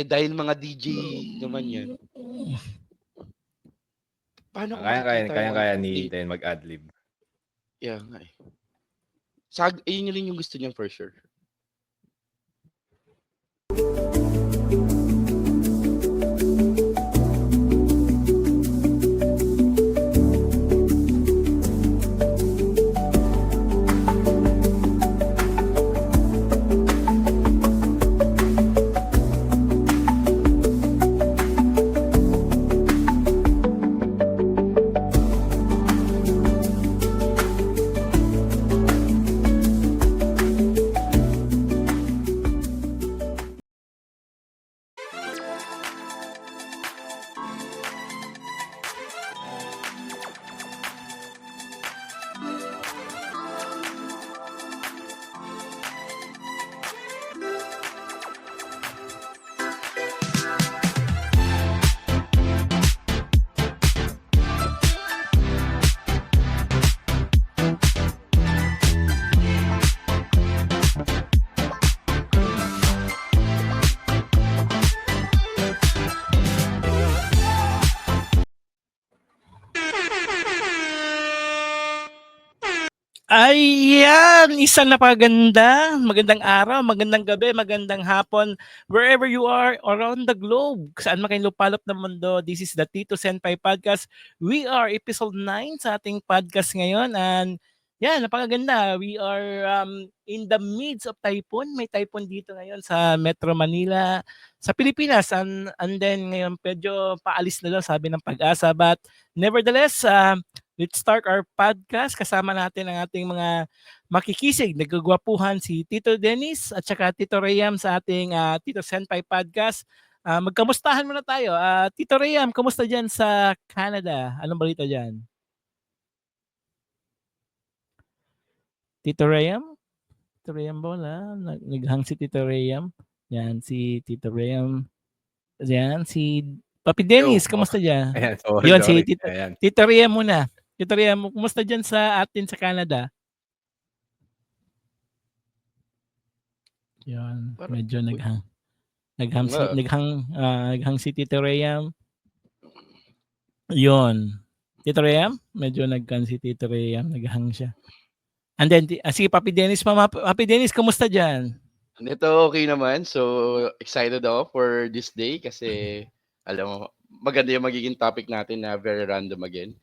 dahil mga DJ naman yan, paano ko makikita yung Kaya ni link? Ten mag-adlib. Yeah, nga eh. Yun rin yung gusto niya for sure. Ayan, isang napakaganda. Magandang araw, magandang gabi, magandang hapon. Wherever you are around the globe, saan man kayo lupalop ng mundo, this is the Tito Senpai Podcast. We are episode 9 sa ating podcast ngayon. And yan, napakaganda. We are in the midst of typhoon. May typhoon dito ngayon sa Metro Manila, sa Pilipinas. And then ngayon, medyo paalis na daw, sabi ng Pag-asa. But nevertheless, let's start our podcast. Kasama natin ang ating mga makikisig, nagagwapuhan si Tito Dennis at saka Tito Rayam sa ating Tito Senpai Podcast. Magkamustahan muna tayo. Tito Rayam, kamusta dyan sa Canada? Anong balita dyan? Tito Rayam? Tito Rayam ba wala? Naghang si Tito Rayam. Yan, si Tito Rayam. Yan, si Papi Dennis, kamusta dyan? Ayan, Yun, si sorry. Tito, Ayan. Tito Rayam muna. Tito Rayam, kumusta dyan sa atin sa Canada? Yun, medyo naghang si Tito Rayam. Yun. Tito Rayam, medyo naghang si Tito Rayam, naghang siya. And then, sige, Papi Dennis, Papi Dennis, kumusta dyan? Ito okay naman. So, excited ako for this day kasi, alam mo, maganda yung magiging topic natin na very random again.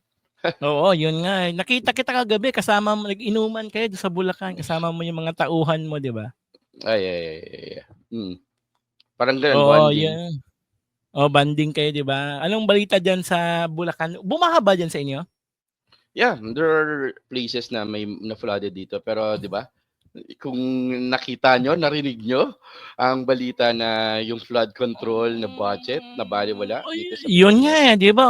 Oo, yun nga. Nakita kita kagabi, kasama mo, nag-inuman kayo sa Bulacan, kasama mo yung mga tauhan mo, di ba? Ay. Parang ganun, Oo, bonding. yun. Oh, banding kayo, di ba? Anong balita dyan sa Bulacan? Bumaha ba dyan sa inyo? Yeah, there are places na may na-flooded dito. Pero, di ba, kung nakita nyo, narinig nyo, ang balita na yung flood control na budget na baliwala dito sa Yun nga Pilipinas. di ba?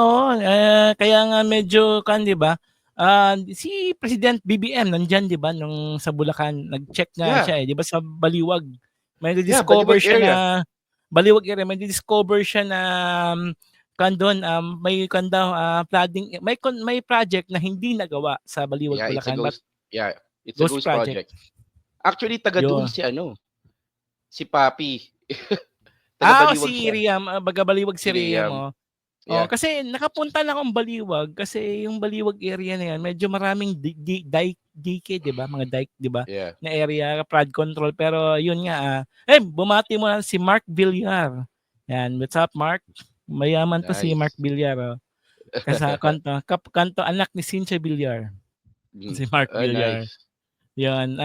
Kaya nga medyo di ba? Si President BBM nandyan, di ba? Nung sa Bulacan, nag-check nga Yeah, siya di ba? Sa Baliwag. May Baliwag discover siya na area. Baliwag area, may discover siya na doon, may flooding, may project na hindi nagawa sa Baliwag, Yeah, Bulacan, but it's a ghost ghost project. project. Actually, taga doon Yun. si Papi. Taga Baliwag Si siya. Riam, Baliwag si Si Riam, Liam. Oh, Yeah. kasi nakapunta na akong Baliwag kasi yung Baliwag area na yan, medyo maraming dike, 'di ba? Mga dike, 'di ba? Yeah. Na area flood control, pero yun nga bumati mo na si Mark Villar. Yan, what's up Mark? Mayaman to si Mark Nice. Villar. Kasi kanto anak ni Cynthia Villar. Si Mark Villar. Nice. Yan.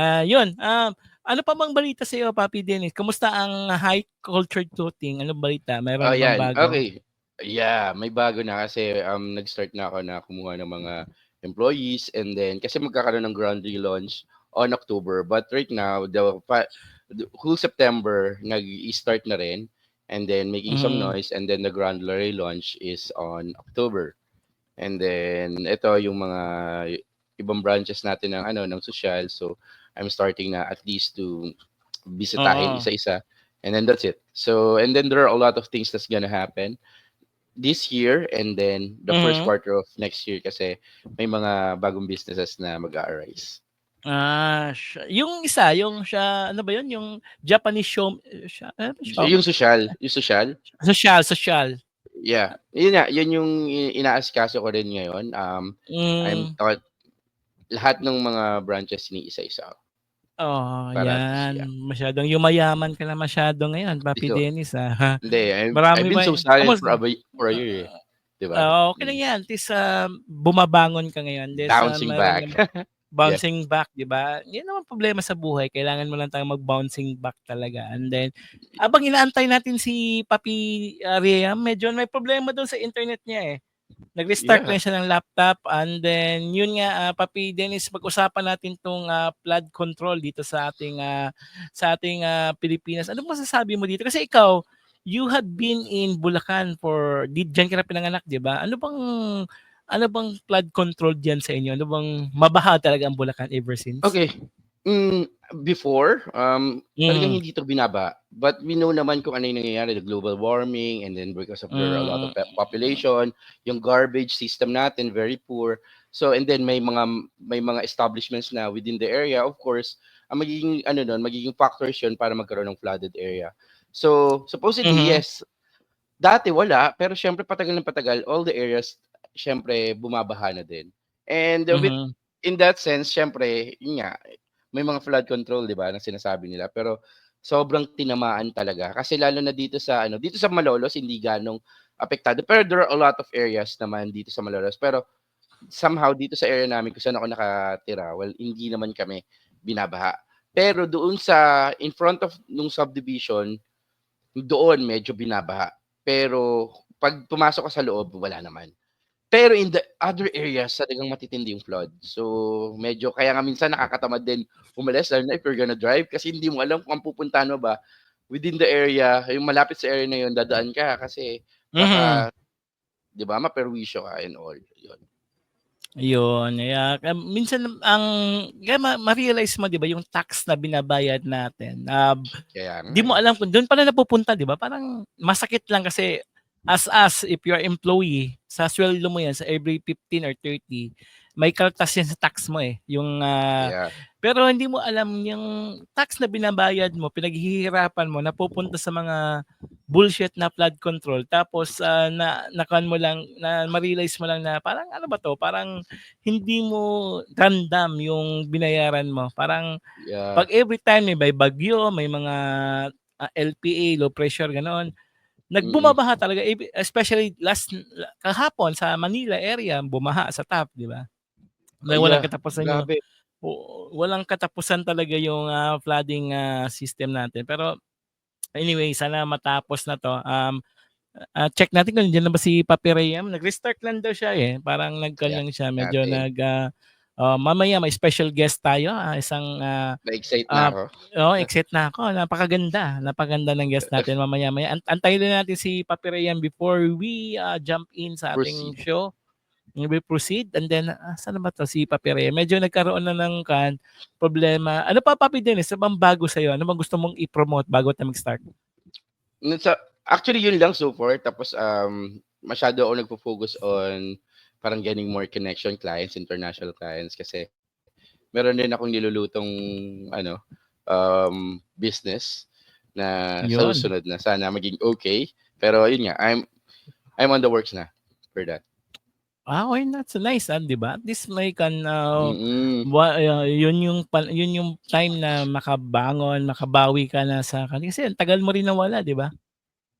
Ano pa bang balita sa iyo, Papi Dennis? Kumusta ang high culture tooting? Ano balita? Mayroon na bang Yan. bago? Okay. Yeah, may bago na kasi nag-start na ako na kumuha ng mga employees and then kasi magkakaroon ng ground relaunch on October. But right now, the whole September nag-start na rin and then making some noise and then the ground relaunch is on October. And then ito yung mga ibang branches natin ng social. So I'm starting na at least to bisitahin Oo. isa-isa. And then that's it. So and then there are a lot of things that's gonna happen this year and then the first quarter of next year kasi may mga bagong businesses na mag-arise. Yung isa, yung siya, ano ba yun? Yung Japanese show, siya, ano ba show? Yung social. Social. Yeah. Yun nga, yun yung inaasikaso ko rin ngayon. I'm Mm. taught lahat ng mga branches ni isa-isa Oh, para at least, yan. yeah. Masyadong yumayaman ka na masyado ngayon, Papi Ikaw, Dennis, ah. hindi, I've Marami been ba so silent kamusta? for a year, eh, 'di ba? Okay lang yan, at least, bumabangon ka ngayon, at least, Bouncing meron back. naman Yeah. bouncing back, 'di ba? Yan naman problema sa buhay, kailangan mo lang talagang mag-bouncing back talaga, and then habang inaantay natin si Papi, Riam, medyo may problema dun sa internet niya, eh. Nag-restart Yeah. lang siya ng laptop, and then yun nga, Papi Dennis, pag-usapan natin 'tong, flood control dito sa ating Pilipinas. Ano masasabi mo dito? Kasi ikaw, you had been in Bulacan diyan ka na pinanganak, 'di ba? Ano bang flood control diyan sa inyo? Ano bang mabaha talaga ang Bulacan ever since? Okay. Hmm, Before, talagang Mm. hindi 'to binaba. But we know naman kung ano yung nangyayari, the global warming, and then because of there are a lot of Mm. population, yung garbage system natin very poor. So and then may mga establishments na within the area, of course, ang magiging ano nun, magiging factors yun para magkaroon ng flooded area. So supposedly, Mhm. yes, dati wala, pero siyempre patagal ng patagal, all the areas siyempre bumabaha na din. And Mhm. in that sense, siyempre, yun nga, may mga flood control, 'di ba, na sinasabi nila. Pero sobrang tinamaan talaga kasi lalo na dito sa Malolos hindi ganong apektado. Pero there are a lot of areas naman dito sa Malolos. Pero somehow dito sa area namin kung saan ako nakatira, well, hindi naman kami binabaha. Pero doon sa in front of nung subdivision, doon medyo binabaha. Pero 'pag pumasok ka sa loob, wala naman. Pero in the other areas talagang matitindi yung flood. So, medyo kaya nga minsan nakakatamad din umalis lalo na if you're gonna drive kasi hindi mo alam kung ang pupuntahan mo ba within the area, yung malapit sa area na yun dadaan ka kasi Mhm. baka 'di ba maperwisyo ka and all, yun. Yun, minsan kaya ma-realize mo, 'di ba, yung tax na binabayad natin, Kaya nga, 'di mo eh. alam kung dun pala napupunta, 'di ba? Parang masakit lang kasi as if you're employee, sa sweldo mo yan sa every 15 or 30, may kaltas yan sa tax mo, eh. Yeah, Pero hindi mo alam yung tax na binabayad mo, pinaghihirapan mo, napupunta sa mga bullshit na flood control, tapos, na ma-realize mo lang na parang ano ba 'to, parang hindi mo ramdam yung binayaran mo. Parang yeah, 'pag every time may bagyo, may mga, LPA, low pressure, gano'n, mm. nagbumabaha talaga, especially kahapon sa Manila area, bumaha sa top, 'di ba? Na walang Yeah, katapusan yung grabe. walang katapusan talaga yung, flooding, system natin. Pero anyway, sana matapos na 'to. Check natin kung nandiyan na ba si Papi Rayam. Nag-restart lang daw siya, eh, parang nag-call Yeah, lang siya, medyo natin. mamaya may special guest tayo, isang, Na-excite na ah, ako. oo, excited na ako, napakaganda ng guest natin mamaya-maya. Antayin din natin si Papi Rayam before we, jump in sa ating Proceed. show. We proceed, and then, saan na ba 'to, si Papi Rayam? Medyo nagkaroon na ng problema. Ano pa, Papi Dennis, ano bang bago sa'yo? Ano bang gusto mong i-promote bago tayo mag-start? Actually yun lang so far tapos, masyado ako nagfo-focus on parang getting more connection clients, international clients kasi meron din akong nilulutong ano, business na sa 'Yun. susunod na sana maging okay. Pero yun nga, I'm on the works na for that. Okay, that's nice, 'di ba? At least may Mm. 'yun yung time na makabangon, makabawi ka na kasi ang tagal mo rin nawala, 'di ba?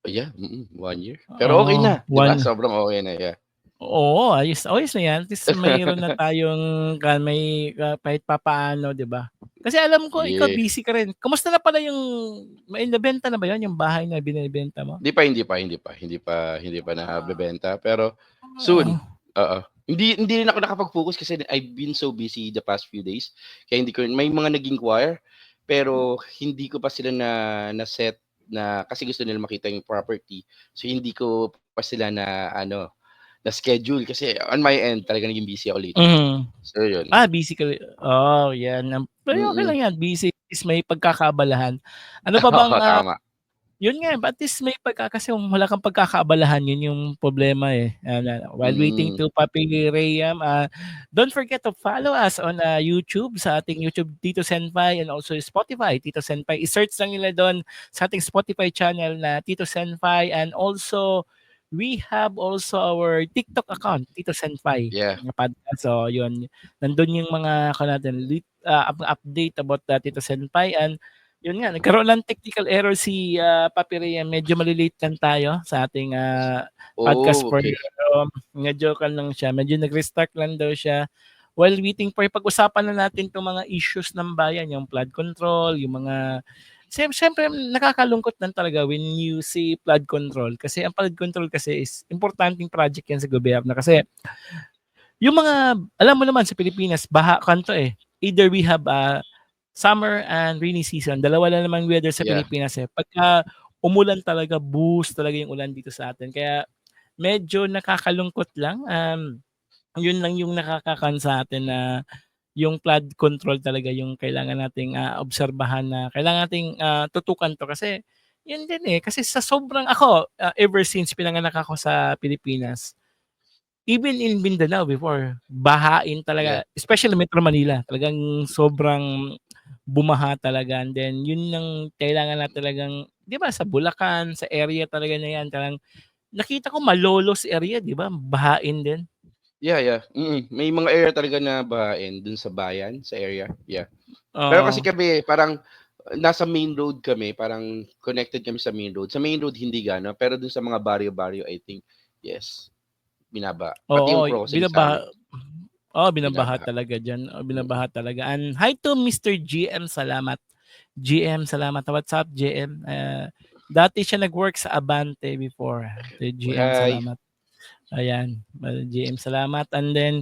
Yeah, 1 year. Pero okay Oo, na, 'di ba? Sobrang okay na, yeah. oo, ayos na 'yan. At least mayroon na tayong kahit papaano, 'di ba? Kasi alam ko ikaw Yeah. busy ka rin. Kamusta na pala may nabenta na ba 'yun, yung bahay na binebenta mo? Hindi pa nabebenta pero Oo. soon, oo. Hindi rin ako nakapag-focus kasi I've been so busy the past few days kaya hindi ko may mga nag-inquire pero hindi ko pa sila na-set na kasi gusto nila makita yung property. So hindi ko pa sila na ano, na-schedule kasi on my end talagang naging busy ako lately. Mhm. So yun, Busy ka rin. Oo, 'yan. Pero okey mm. lang 'yan, busy is may pagkakaabalahan. Ano pa bang, Oo, tama. Yun nga, but at least may kasi wala kang pagkakaabalahan, yun yung problema eh. While waiting Mm. to Papi Rayam, don't forget to follow us on YouTube, sa ating YouTube Tito Senpai, and also Spotify Tito Senpai. I-search lang nila doon sa ating Spotify channel na Tito Senpai, and also we have also our TikTok account, Tito Senpai Yeah. na podcast. So yun, nandun yung mga update about Tito Senpai. And yun nga, nagkaroon ng technical error si Papi Rhea. Medyo malilate lang tayo sa ating podcast Oh, for okay. nga-joke lang siya. Medyo nag-restart lang daw siya while waiting for pag-usapan na natin itong mga issues ng bayan, yung flood control, yung mga siyempre nakakalungkot lang talaga when you see flood control, kasi ang flood control kasi is importanteng project yan sa gobyerno, kasi yung mga, alam mo naman sa Pilipinas, baha kanto eh. Either we have summer and rainy season. Dalawa lang naman weather sa Yeah. Pilipinas eh. Pagka umulan talaga, boost talaga yung ulan dito sa atin. Kaya medyo nakakalungkot lang. Yun lang yung nakakakan sa atin na yung flood control talaga yung kailangan nating obserbahan, na kailangan nating tutukan to, kasi yun din eh. Kasi sa sobrang ako, ever since pinanganak ako sa Pilipinas, even in Mindanao before, bahain Yeah. talaga, especially Metro Manila, talagang sobrang bumaha talaga. And then yun yung kailangan na talagang, 'di ba, sa Bulacan, sa area talaga na yan, talagang nakita ko Malolos area, 'di ba? Bahain din. Yeah, yeah. May mga area talaga na bahain dun sa bayan, sa area. Yeah. Pero kasi Oo. kami parang nasa main road kami, parang connected kami sa main road. Sa main road hindi gaano, pero dun sa mga baryo-baryo, I think, yes, binaba. Pati yung Oo, crossing sa'min, binabaha binabaha. talaga diyan. Mm. Binabaha talaga. And hi to Mr. GM, salamat. GM, salamat. What's up, GM? Dati siya nag-work sa Abante before. To GM, Hi. salamat. Ayan, GM, salamat. And then,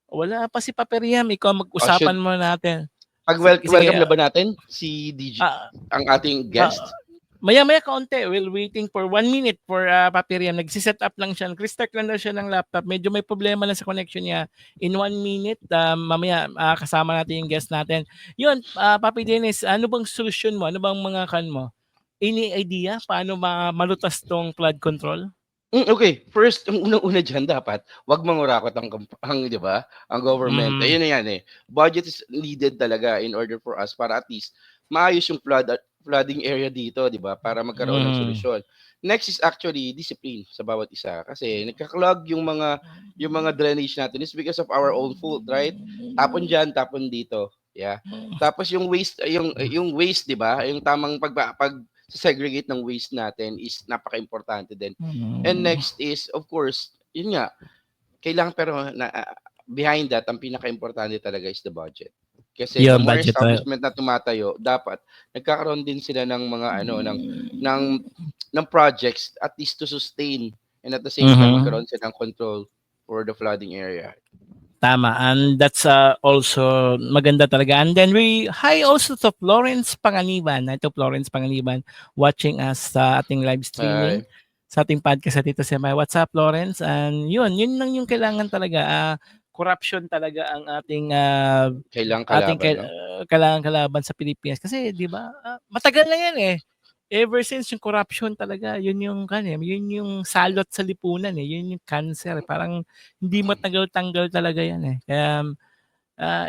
wala pa si Paperiam. Ikaw, Oh, mag-usapan mo natin. Sige. welcome na ba natin si DJ, Ah, ang ating ah, guest? maya-maya kaunti. We're waiting for 1 minute for Paperiam. Nagsiset up lang siya. Nag-restart lang daw siya ng laptop. Medyo may problema lang sa connection niya. In 1 minute, mamaya kasama natin yung guest natin. Yun, Papi Dennis, ano bang solusyon mo? Ano bang mga kan mo? Any idea paano malutas tong flood control? Okay. First, ang unang-una diyan dapat 'wag mangurakot ang 'di ba, ang government. Mhm. Ayun na 'yan, eh. Budget is needed talaga in order for us para at least maayos yung flooding area dito, 'di ba, para magkaroon ng Mhm. solusyon. Next is actually discipline sa bawat isa kasi nagka-clog yung mga drainage natin is because of our own fault, right? Tapon diyan, tapon dito, yeah. Tapos yung waste, yung waste, 'di ba, yung tamang segregate ng waste natin is napaka-importante din. And Mm. next is, of course, yun nga, kailangan pero behind that, ang pinaka-importante talaga is the budget. Kasi the Yun, more budget. establishment na tumatayo, dapat nagkakaroon din sila ng mga ng ng projects at least to sustain, and at the same time Mhm. magkaroon sila ng control for the flooding area. Tama, and that's also maganda talaga. And then hi also to Florence Panganiban. Ito, Florence Panganiban, watching us sa ating live streaming, Ay, sa ating podcast sa Tito Semay. What's up, Florence? And yun lang yung kailangan talaga. Corruption talaga ang kailangang ating kalaban, no? kailangan kalaban sa Pilipinas. Kasi 'di ba, matagal na yan eh. Ever since yung corruption talaga, yun yung yun yung salot sa lipunan eh. Yun yung cancer. Parang hindi matanggal-tanggal talaga yan eh. Kaya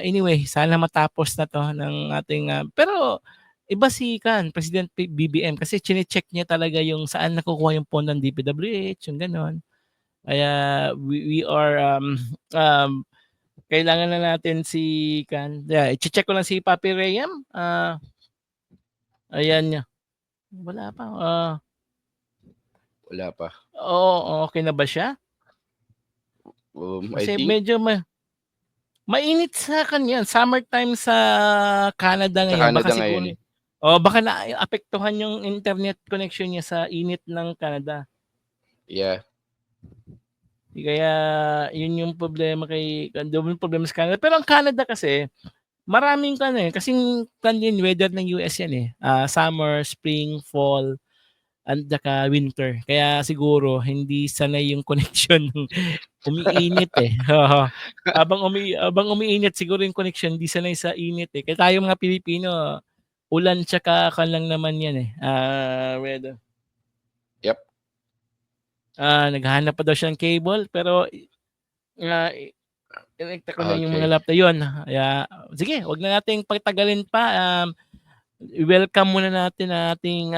anyway, sana matapos na 'to ng ating pero iba si President BBM, kasi chine-check niya talaga yung saan nakukuha yung pondo ng DPWH, yung gano'n. Kaya we are um, kailangan na natin si i-check ko lang si Papi Rayam. Ayan niya. Wala pa. Wala pa. Oo, okay na ba siya? I Kasi think medyo mainit sa kanya. Summertime sa Canada sa ngayon. Baka Canada ngayon, siguro, eh. baka naapektuhan yung internet connection niya sa init ng Canada. Yeah. Kaya yun yung problema yung problema sa Canada. Pero ang Canada kasi, maraming kasing weather ng US yan eh. Summer, spring, fall, and saka winter. Kaya siguro hindi sanay yung connection ng umiinit eh. Oo. Habang umiinit siguro yung connection, hindi sanay sa init eh. Kaya tayo mga Pilipino, ulan tsaka lang naman yan eh. Weather. Naghahanap pa daw siya ng cable pero ah, irekta ko na yung mga Okay. laptop yun. Kaya sige, wag na nating pagtagalin pa. Welcome muna natin ang ating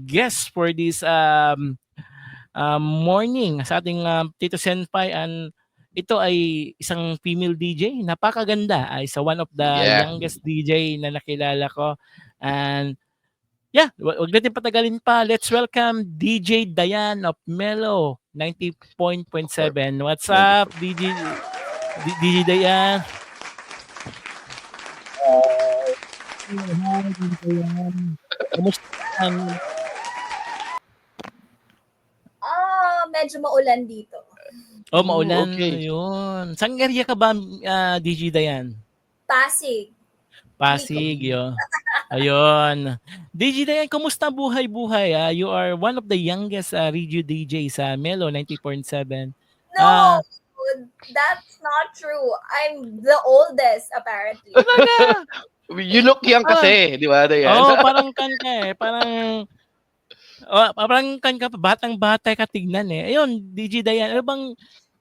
guest for this morning sa ating Tito Senpai. And ito ay isang female DJ. Napakaganda. Ay isa one of the Yeah. youngest DJ na nakilala ko. And yeah, wag natin patagalin pa. Let's welcome DJ Dayan of Melo 90.7. What's up, 94. DJ Dayan? Hi, DJ Dayan. Kamusta? Medyo maulan dito. Oh, maulan. Okay. Yun. Saan area ka ba, DJ Dayan? Pasig. Pasig, yun. Ayun. DJ Dayan, kumusta buhay-buhay? You are one of the youngest radio DJ sa Melo 90.7. No, that's not true. I'm the oldest, apparently. Talaga? You look young kasi, di ba? Oo, parang kan ka eh. Parang kan ka, batang-bata ka tignan eh. Ayun, DJ Dayan, ano bang,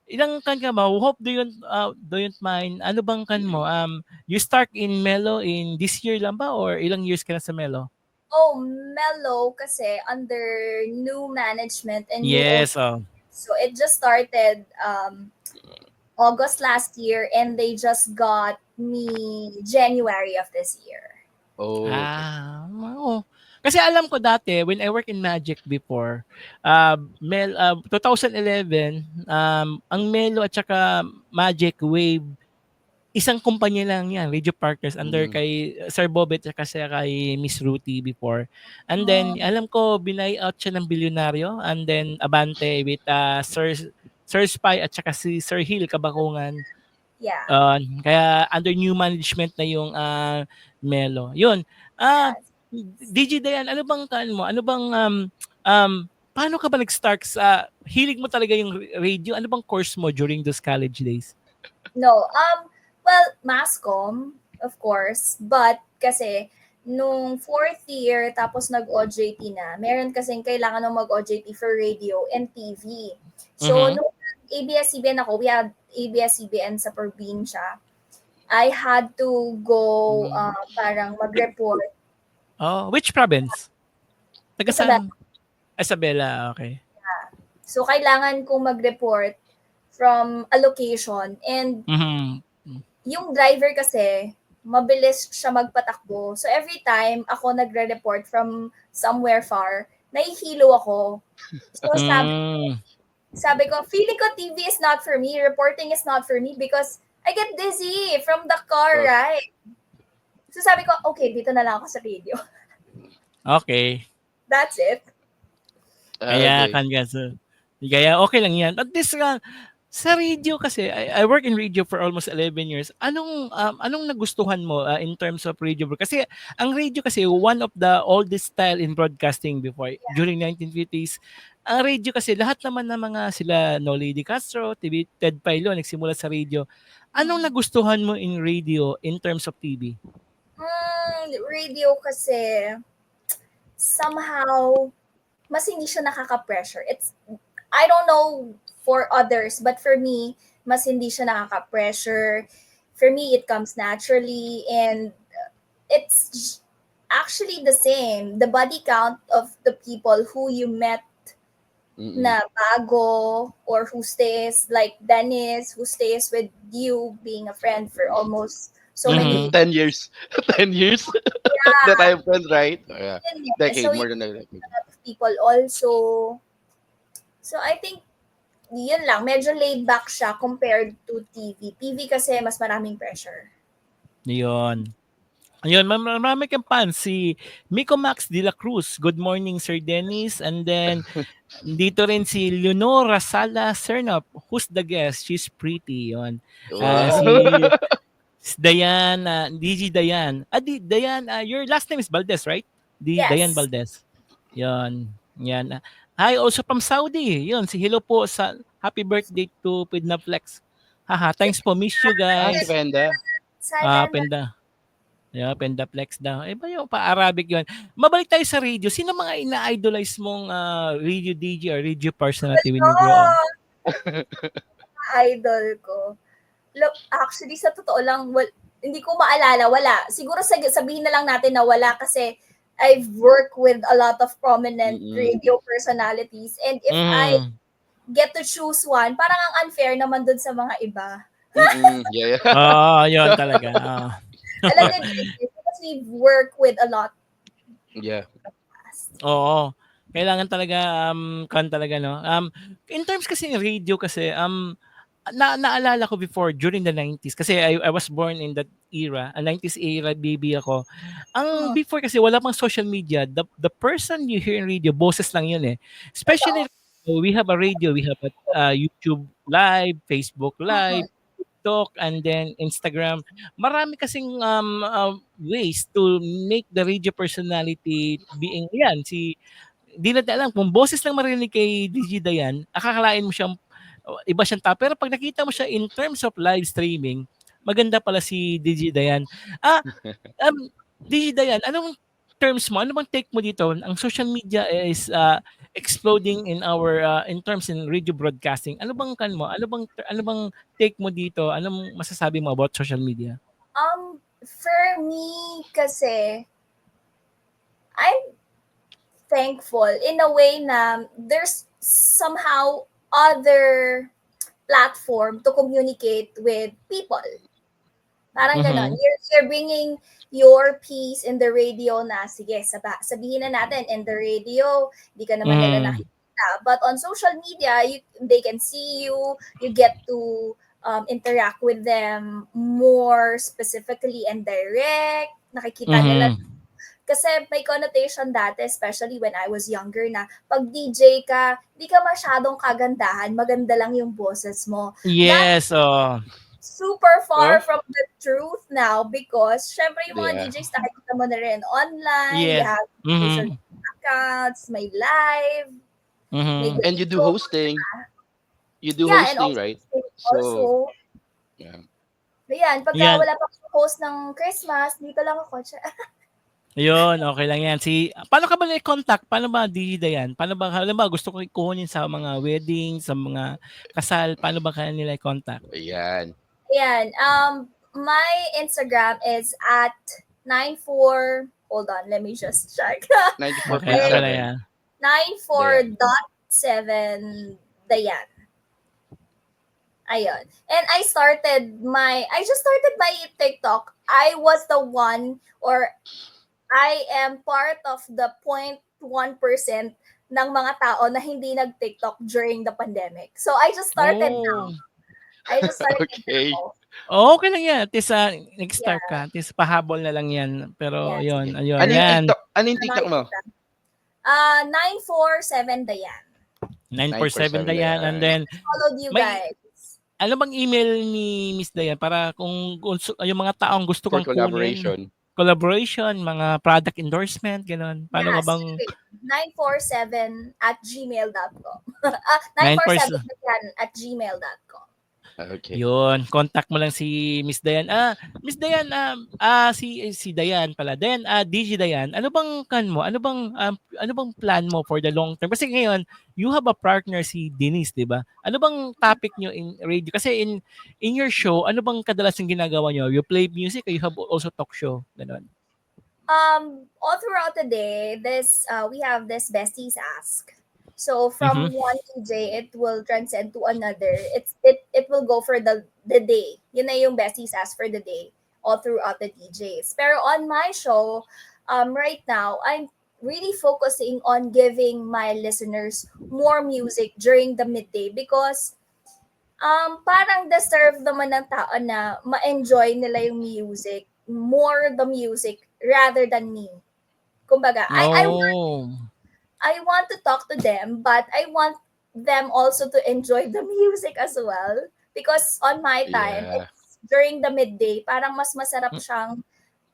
ilang kan ka ba? Hope don't mind. Ano bang kan mo? You start in Melo in this year lang ba or ilang years ka na sa Melo? Oh, Melo kasi under new management and Yes, new so it just started August last year and they just got me January of this year. Oh, okay. Oo. Kasi alam ko dati, when I work in Magic before, 2011, ang Melo at saka Magic Wave, isang kumpanya lang yan, Radio Partners, under kay Sir Bobet at saka kay Miss Ruthie before. And then, alam ko, binay-out siya ng bilyonaryo, and then Abante with Sir Spy at saka si Sir Hill Kabakungan. Yeah. Kaya under new management na yung Melo. Yun. Yes. DJ Dayan, ano bang kan mo? Ano bang paano ka ba nag-start sa hilig mo talaga yung radio? Ano bang course mo during those college days? No, well, Masscom, of course, but kasi nung 4th year tapos nag-OJT na, meron kasing kailangan ng mag-OJT for radio and TV. So, nung ABS-CBN ako, we had ABS-CBN sa probinsya. I had to go parang mag-report. Oh, which province? Isabela, okay. Yeah. So, kailangan kong mag-report from a location and yung driver kasi, mabilis siya magpatakbo. So, every time ako nagre-report from somewhere far, nahihilo ako. So, sabi ko, feeling ko TV is not for me, reporting is not for me because I get dizzy from the car ride. So, sabi ko, okay, dito na lang ako sa radio. Okay. That's it. Kaya okay lang yan. At this sa radio kasi, I work in radio for almost 11 years. Anong nagustuhan mo in terms of radio? Kasi ang radio kasi one of the oldest style in broadcasting before. Yeah. During 1950s. Ang radio kasi lahat naman ng mga sila Noli Di Castro, Ted Pailo nagsimula sa radio. Anong nagustuhan mo in radio in terms of TV? Radio kasi somehow mas hindi siya nakaka-pressure. I don't know for others, but for me, mas hindi siya nakaka-pressure. For me, it comes naturally and it's actually the same. The body count of the people who you met na bago or who stays, like Dennis, who stays with you being a friend for almost so many 10 years. 10 years? Yeah. That I'm friends, right? Yeah. Decade, so more than a decade. A lot of people also. So I think yun lang, medyo laid back siya compared to TV. TV kasi mas maraming pressure. Yun. Ayun, marami kang fans. Si Miko Max de la Cruz. Good morning, Sir Dennis. And then, dito rin si Leonora Sala Cernop. Who's the guest? She's pretty. Yun. Si Dayan, DJ Dayan. Dayan, your last name is Valdez, right? Yes. Dayan Valdez. Yun. Yan. Hi, also from Saudi. Yun, si hello po sa happy birthday to Pidnaflex. Haha, thanks po. Miss you guys. Si Penda. Penda. Yeah, Pendaplex daw. Iba yung pa-Arabic yun. Mabalik tayo sa radio. Sino mga ina-idolize mong radio DJ or radio personality when you grow up? Idol ko. Look, actually, sa totoo lang, hindi ko maalala. Wala. Siguro sabihin na lang natin na wala kasi I've worked with a lot of prominent radio personalities. And if I get to choose one, parang ang unfair naman dun sa mga iba. Yeah. Yun talaga. Alam niyo, because we've worked with a lot. Yeah. Oo. Kailangan talaga kan talaga no. In terms kasi ng radio kasi naalala ko before during the 90s kasi I was born in that era, a 90s era baby ako. Ang before kasi wala pang social media, the person you hear in radio boses lang yun eh. Especially we have a radio, we have a YouTube live, Facebook live, TikTok, and then Instagram. Marami kasing ways to make the radio personality being yan. Di natin alam kung boses lang marinig kay DJ Dayan, akakalain mo siyang iba siyang tao. Pero pag nakita mo siya in terms of live streaming, maganda pala si DJ Dayan. DJ Dayan, anong terms mo? Ano bang take mo dito? Ang social media is exploding in our in terms in radio broadcasting. Ano bang kan mo? Ano bang take mo dito? Anong masasabi mo about social media? For me kasi I'm thankful in a way na there's somehow other platform to communicate with people. Parang ganon. You're bringing your piece in the radio na, sige, sabihin na natin, in the radio, di ka naman nila nakikita. But on social media, they can see you, you get to interact with them more specifically and direct. Nakikita nila. Kasi may connotation dati, especially when I was younger, na pag DJ ka, di ka masyadong kagandahan, maganda lang yung boses mo. Yes, super far from the truth now because syempre yung mga DJs nakikita mo na rin online, you have social accounts, may live, and you do hosting. You do hosting, right? Also, ayan, pagka wala pa host ng Christmas, dito lang ako. Yun, okay lang yan. Paano ka ba na-contact? Paano ba, DJ Dayan? Paano ba, alam ba, gusto ko ikunin sa mga wedding, sa mga kasal, paano ba kaya nila i-contact? Ayan. My Instagram is at 94, hold on, let me just check. 94.7. 94.7 Dayan. Ayun. And I just started my TikTok. I was the one, or I am part of the 0.1% ng mga tao na hindi nag-TikTok during the pandemic. So I just started now. Okay. Okay lang yan. At least nag-start ka. At least pahabol na lang yan. Pero yun, ayun. Ano yung TikTok mo? 947 Dayan. 947 Dayan. And then, followed you guys. Ano bang email ni Miss Dayan para kung yung mga taong gusto kang kunin? Collaboration, mga product endorsement, gano'n. Paano ka bang 947@gmail.com. 947@gmail.com. Okay. Yun, contact mo lang si Miss Dayan. Miss Dayan, si Dayan pala. Then DJ Dayan, ano bang ano bang plan mo for the long term? Kasi ngayon, you have a partner si Denise, 'di ba? Ano bang topic nyo in radio? Kasi in your show, ano bang kadalasang ginagawa nyo? You play music or you have also talk show? Ganon. All throughout the day, we have this Besties Ask. So from one DJ, it will transcend to another. It will go for the day. Yun na yung Besties Ask for the day, all throughout the DJs. Pero on my show, right now, I'm really focusing on giving my listeners more music during the midday because parang deserve naman ng tao na ma-enjoy nila yung music, more the music rather than me. Kumbaga, I want to talk to them, but I want them also to enjoy the music as well. Because on my time, it's during the midday, parang mas masarap siyang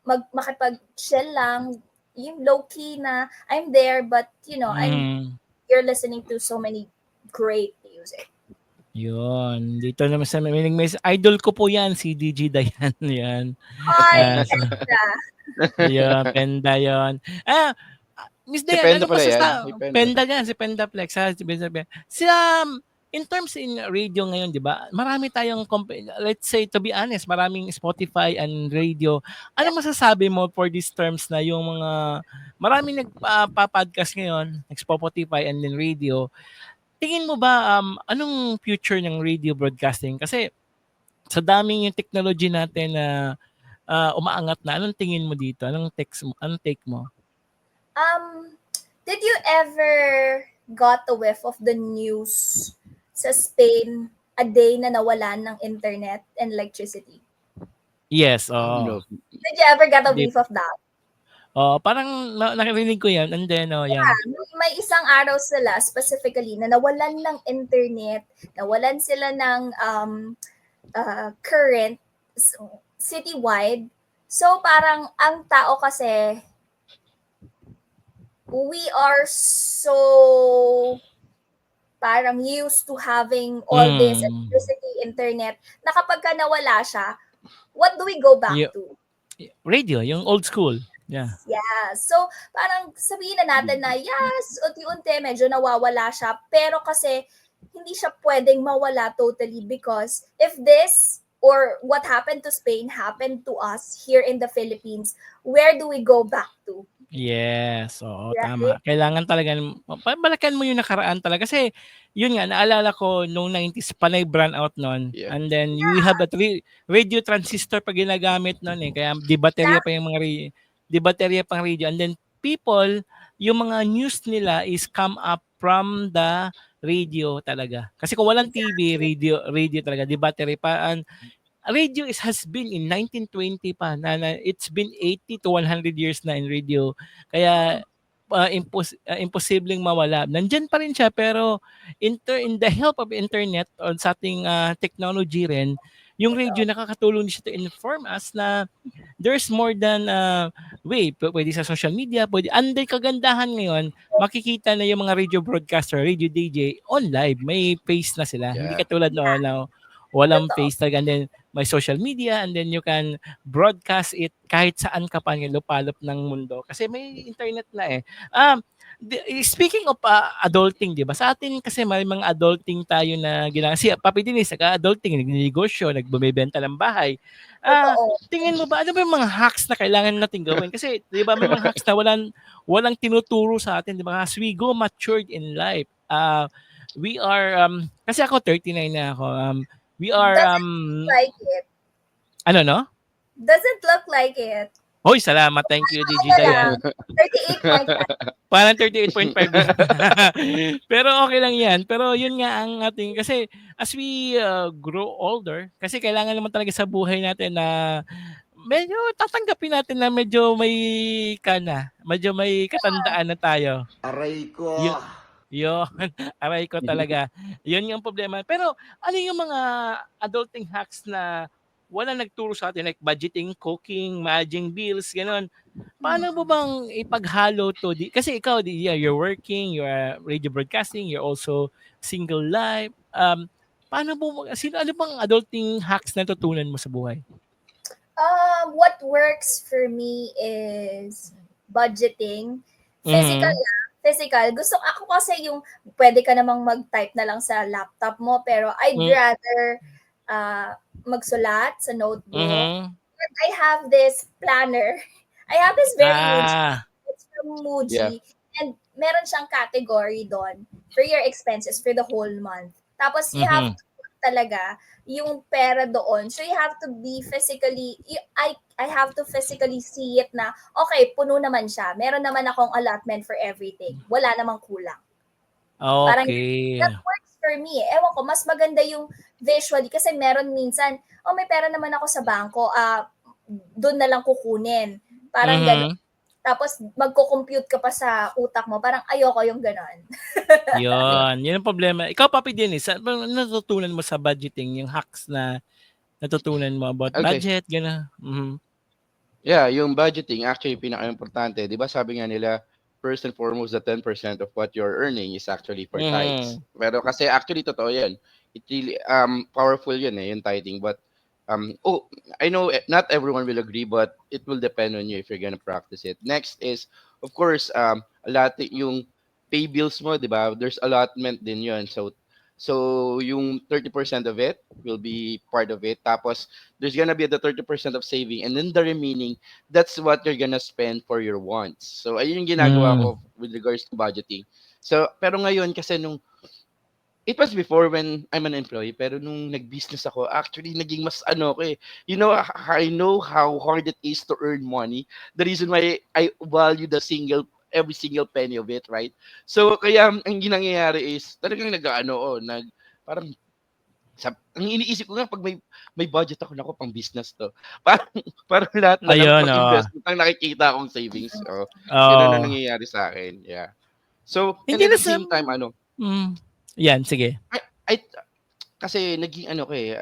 makipag-chill lang, yung low-key na, I'm there, but, you're listening to so many great music. Yun. Dito naman sa may idol ko po yan, si DJ Dayan. Yan. Ay, So, extra. yun, Penda yun. Miss Si Dayan, Penda ano pala yan. masasa... Si Penda. Penda yan, si Penda Flex. Ha? In terms in radio ngayon, di ba? Marami tayong, let's say, to be honest, maraming Spotify and radio. Ano masasabi mo for these terms na yung mga, maraming nagpa-podcast ngayon, Spotify and then radio. Tingin mo ba, anong future ng radio broadcasting? Kasi sa daming yung technology natin na umaangat na, anong tingin mo dito? Anong take mo? Did you ever got a whiff of the news sa Spain a day na nawalan ng internet and electricity? Yes, No. Did you ever get a whiff of that? Parang nakarinig ko yan and then yan. May isang araw sila specifically na nawalan ng internet, nawalan sila ng current citywide. So parang ang tao kasi we are so parang used to having all this electricity, internet, na kapag ka nawala siya, what do we go back to? Radio, yung old school. Yeah. So, parang sabihin na natin na yes, unti-unti medyo nawawala siya. Pero kasi hindi siya pwedeng mawala totally because if this or what happened to Spain happened to us here in the Philippines, where do we go back to? Yes, tama. Kailangan talaga, balikan mo yung nakaraan talaga. Kasi, yun nga, naalala ko, noong 90s, panay brownout noon. Yeah. And then, we have a radio transistor pa ginagamit noon eh. Kaya, di baterya pa yung mga pang radio. And then, people, yung mga news nila is come up from the radio talaga. Kasi kung walang TV, radio talaga, di battery pa. And, radio has been in 1920 pa na it's been 80 to 100 years na in radio. Kaya imposibleng mawala. Nandiyan pa rin siya pero in the help of internet o sa ating technology rin, yung radio nakakatulong siya to inform us na there's more than pwede sa social media, pwede. Anday kagandahan ngayon, makikita na yung mga radio broadcaster, radio DJ on live, may face na sila. Yeah. Hindi katulad noon na walang face talaga. And then may social media and then you can broadcast it kahit saan ka pa lupalop ng mundo kasi may internet na eh. Speaking of adulting, 'di ba? Sa atin kasi may mga adulting tayo na ginagawa. Si Papi Dennis, adulting, nagnegosyo, nagbebenta ng bahay. Tingin mo ba ano ba yung mga hacks na kailangan nating gawin? Kasi 'di ba may mga hacks na walang tinuturo sa atin, 'di ba? As we go matured in life, we are kasi ako 39 na ako. We are Doesn't look like it. Ano no? Doesn't look like it. Hoy, salamat. Thank you, DJ Dayan. 38.5. Parang 38.5. Pero okay lang yan. Pero yun nga ang ating, kasi as we grow older, kasi kailangan naman talaga sa buhay natin na medyo tatanggapin natin na medyo may medyo may katandaan na tayo. Aray ko. Yun, aray ko talaga. Yun yung problema. Pero ano yung mga adulting hacks na wala nagturo sa atin like budgeting, cooking, managing bills, gano'n. Paano mo bang ipaghalo to? Kasi ikaw, you're working, you're radio broadcasting, you're also single life. Ano bang adulting hacks na tutunan mo sa buhay? What works for me is budgeting. Physical physical. Ako kasi yung pwede ka namang mag-type na lang sa laptop mo pero I'd rather magsulat sa notebook. And I have this planner. I have this very huge. It's from Muji. Yeah. And meron siyang category doon for your expenses for the whole month. Tapos you have to put talaga yung pera doon. So you have to be physically, I have to physically see it na, okay, puno naman siya. Meron naman akong allotment for everything. Wala namang kulang. Okay. Parang that works for me. Ewan ko, mas maganda yung visually kasi meron minsan, may pera naman ako sa bangko, doon na lang kukunin. Parang gano'n. Tapos magko-compute ka pa sa utak mo, parang ayoko yung gano'n. Yun ang problema. Ikaw, Papi Dennis, ano natutunan mo sa budgeting, yung hacks na natutunan mo about budget, gano'n? Yeah, yung budgeting, actually, pinaka-importante. Di ba sabi nga nila, first and foremost, the 10% of what you're earning is actually for tithes. Pero kasi actually, totoo yan. it really powerful yun yung tithing. But I know not everyone will agree, but it will depend on you if you're gonna practice it. Next is, of course, a lot yung pay bills mo, di ba? There's allotment din yun. So yung 30% of it will be part of it. Tapos there's gonna be the 30% of saving, and then the remaining, that's what you're gonna spend for your wants. So ayun yung ginagawa ko with regards to budgeting. So pero ngayon kasi it was before when I'm an employee, pero nung nag-business ako, actually naging mas ano ko eh. You know, I know how hard it is to earn money. The reason why I value every single penny of it, right? So kaya ang nangyayari is talagang parang ang iniisip ko nga pag may budget ako nako pang business to. Parang lahat na lang Ayun, pang investment ang nakikita akong savings. So, ganun ang nangyayari sa akin. Yeah. So, and Hindi at na the same time, yan, sige. I kasi naging ano ko eh,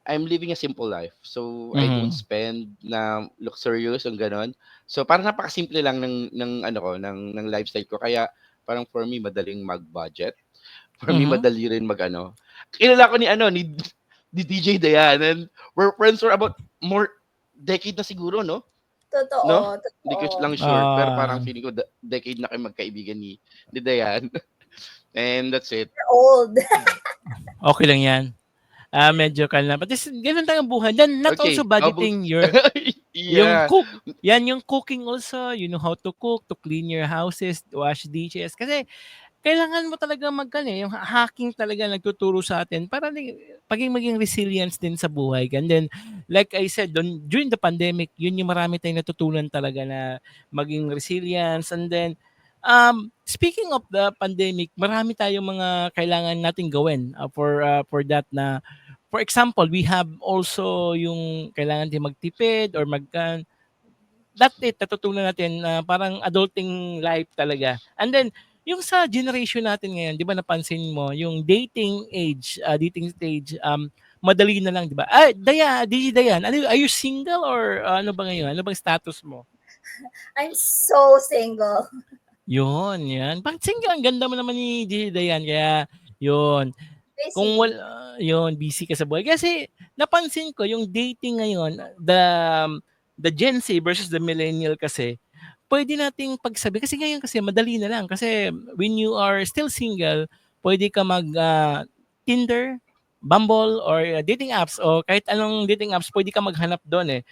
I'm living a simple life. So I don't spend na luxurious ang ganon. So parang napakasimple lang ng lifestyle ko. Kaya parang for me madaling mag-budget. For me madali rin mag-ano. Kilala ko ni DJ Dayan, and we're friends for about more decade na siguro, no? Totoo, No? totoo. Hindi ko lang sure, pero parang feeling ko decade na kayo magkaibigan ni Dayan. And that's it. We're old. Okay lang yan. Medyo ka na. But ganun tayong buhay. Then, not Okay, also budgeting your yeah. yung cooking also. You know how to cook, to clean your houses, to wash dishes. Kasi, kailangan mo talaga yung hacking talaga nagtuturo sa atin para maging resilience din sa buhay. And then, like I said, during the pandemic, yun yung marami tayong natutunan talaga na maging resilience. And then, speaking of the pandemic, marami tayong mga kailangan nating gawin for that na, for example, we have also yung kailangan din magtipid or natutunan natin na parang adulting life talaga. And then, yung sa generation natin ngayon, di ba napansin mo, yung dating stage, madali na lang, di ba? Dayan, are you single or ano ba ngayon? Ano bang status mo? I'm so single. Yun, yan. Bakit single? Ang ganda mo naman ni DJ Dayan. Kaya, yun. Busy. Kung busy ka sa buhay. Kasi, napansin ko, yung dating ngayon, the Gen Z versus the millennial kasi, pwede nating pagsabi. Kasi ngayon kasi, madali na lang. Kasi, when you are still single, pwede ka Tinder, Bumble, or dating apps, o kahit anong dating apps, pwede ka maghanap doon eh.